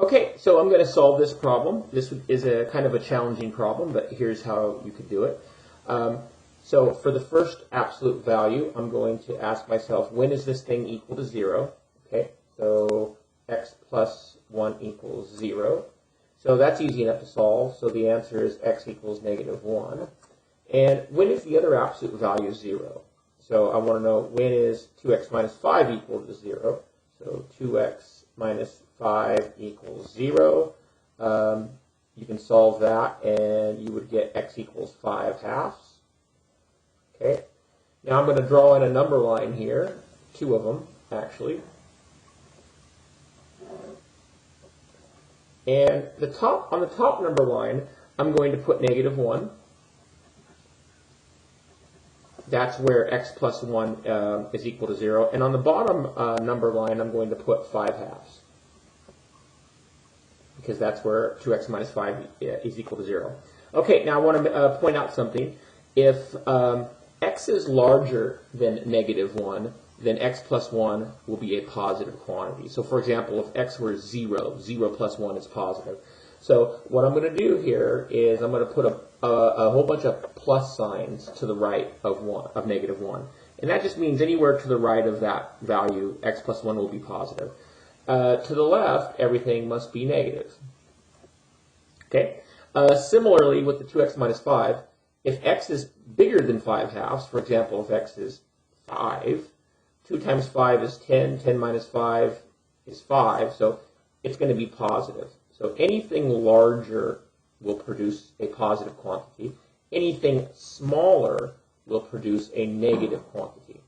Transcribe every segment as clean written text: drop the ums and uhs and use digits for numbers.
Okay, so I'm going to solve this problem. This is a kind of a challenging problem, but here's how you could do it. So for the first absolute value, I'm going to ask myself, when is this thing equal to 0? Okay, so x plus 1 equals 0. So that's easy enough to solve. So the answer is x equals negative 1. And when is the other absolute value 0? So I want to know, when is 2x minus 5 equal to 0? So 2x minus 5 equals 0. You can solve that, and you would get x equals 5 halves. Okay. Now I'm going to draw in a number line here, 2 of them, actually. And on the top number line, I'm going to put negative 1. That's where x plus 1 is equal to 0. And on the bottom number line, I'm going to put 5 halves, because that's where 2x minus 5 is equal to 0. Okay, now I want to point out something. If x is larger than negative 1, then x plus 1 will be a positive quantity. So for example, if x were 0, 0 plus 1 is positive. So what I'm going to do here is I'm going to put a whole bunch of plus signs to the right of negative 1. And that just means anywhere to the right of that value, x plus 1 will be positive. To the left, everything must be negative. Okay. Similarly, with the 2x minus 5, if x is bigger than 5 halves, for example, if x is 5, 2 times 5 is 10, 10 minus 5 is 5, so it's going to be positive. So anything larger will produce a positive quantity. Anything smaller will produce a negative quantity.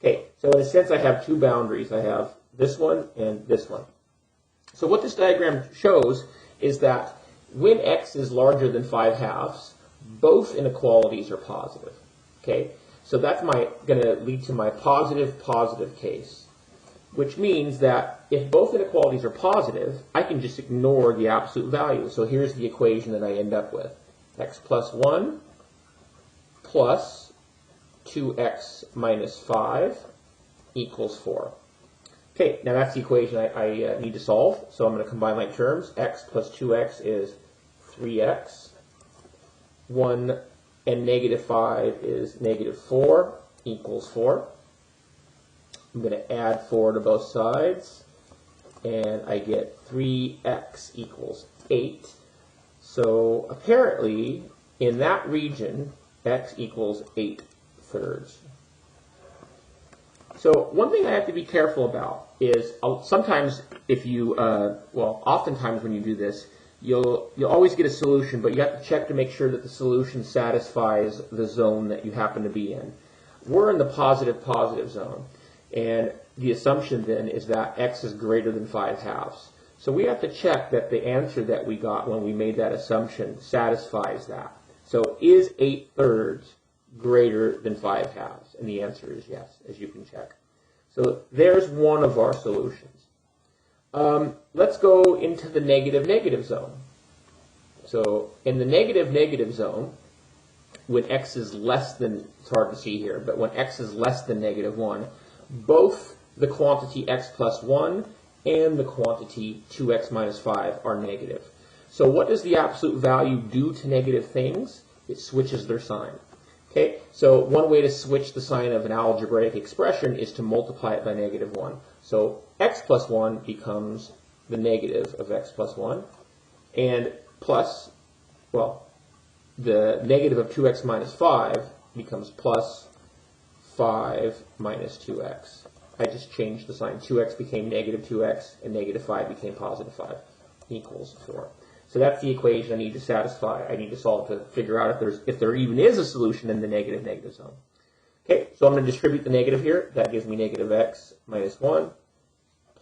Okay, so in a sense I have two boundaries. I have this one and this one. So what this diagram shows is that when x is larger than 5 halves, both inequalities are positive. Okay, so that's going to lead to my positive case, which means that if both inequalities are positive, I can just ignore the absolute value. So here's the equation that I end up with. X plus 1 plus 2x minus 5 equals 4. Okay, now that's the equation I need to solve. So I'm going to combine like terms. X plus 2x is 3x. 1 and negative 5 is negative 4 equals 4. I'm going to add 4 to both sides, and I get 3x equals 8. So apparently, in that region, x equals 8/3. So one thing I have to be careful about is sometimes if you, oftentimes when you do this, you'll always get a solution, but you have to check to make sure that the solution satisfies the zone that you happen to be in. We're in the positive zone, and the assumption then is that x is greater than 5 halves. So we have to check that the answer that we got when we made that assumption satisfies that. So is 8/3 greater than 5 halves? And the answer is yes, as you can check. So there's one of our solutions. Let's go into the negative zone. So in the negative zone, when x is less than, it's hard to see here, but when x is less than negative 1, both the quantity x plus 1 and the quantity 2x minus 5 are negative. So what does the absolute value do to negative things? It switches their sign. Okay, so one way to switch the sign of an algebraic expression is to multiply it by negative 1. So x plus 1 becomes the negative of x plus 1, and plus, the negative of 2x minus 5 becomes plus 5 minus 2x. I just changed the sign. 2x became negative 2x, and negative 5 became positive 5, equals 4. So that's the equation I need to satisfy. I need to solve to figure out if there even is a solution in the negative zone. Okay, so I'm going to distribute the negative here. That gives me negative x minus 1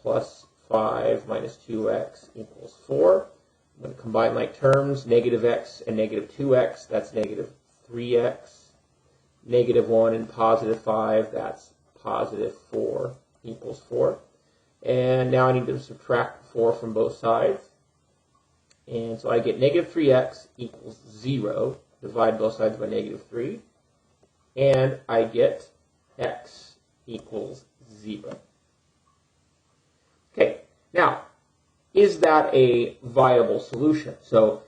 plus 5 minus 2x equals 4. I'm going to combine like terms, negative x and negative 2x, that's negative 3x. Negative 1 and positive 5, that's positive 4 equals 4. And now I need to subtract 4 from both sides. And so I get negative 3x equals 0. Divide both sides by negative 3. And I get x equals 0. Okay, now, is that a viable solution? So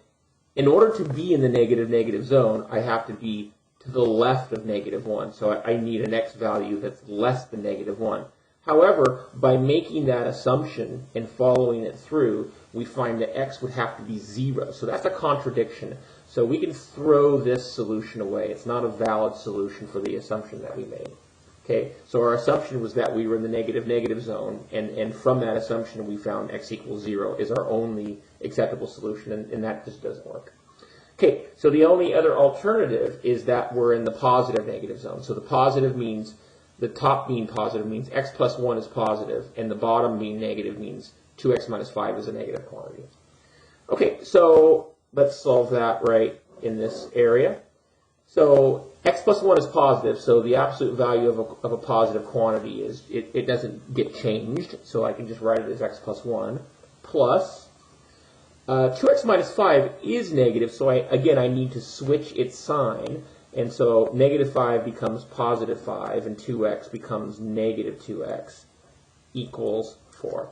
in order to be in the negative zone, I have to be to the left of -1. So I need an x value that's less than -1. However, by making that assumption and following it through, we find that x would have to be 0. So that's a contradiction. So we can throw this solution away. It's not a valid solution for the assumption that we made. Okay, so our assumption was that we were in the negative zone, and from that assumption we found x equals 0 is our only acceptable solution, and that just doesn't work. Okay, so the only other alternative is that we're in the positive zone. So the positive means, the top being positive means x plus 1 is positive, and the bottom being negative means 2x minus 5 is a negative quantity. Okay, so let's solve that right in this area. So x plus 1 is positive, so the absolute value of a positive quantity is, it doesn't get changed, so I can just write it as x plus 1, plus 2x minus 5 is negative, so I need to switch its sign, and so -5 becomes positive 5, and 2x becomes negative 2x equals 4.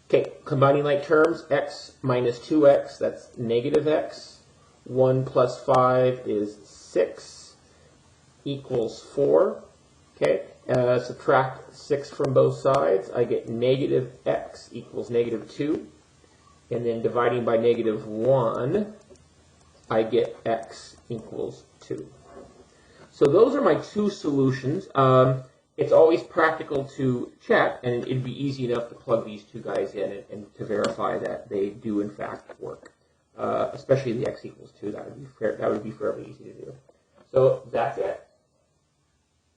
Okay, combining like terms, x minus 2x, that's negative x. 1 plus 5 is 6 equals 4. Okay, subtract 6 from both sides. I get negative x equals negative 2. And then dividing by -1, I get x equals 2. So those are my two solutions. It's always practical to check, and it'd be easy enough to plug these two guys in and to verify that they do in fact work. Especially the x equals 2, that would be fairly easy to do. So that's it.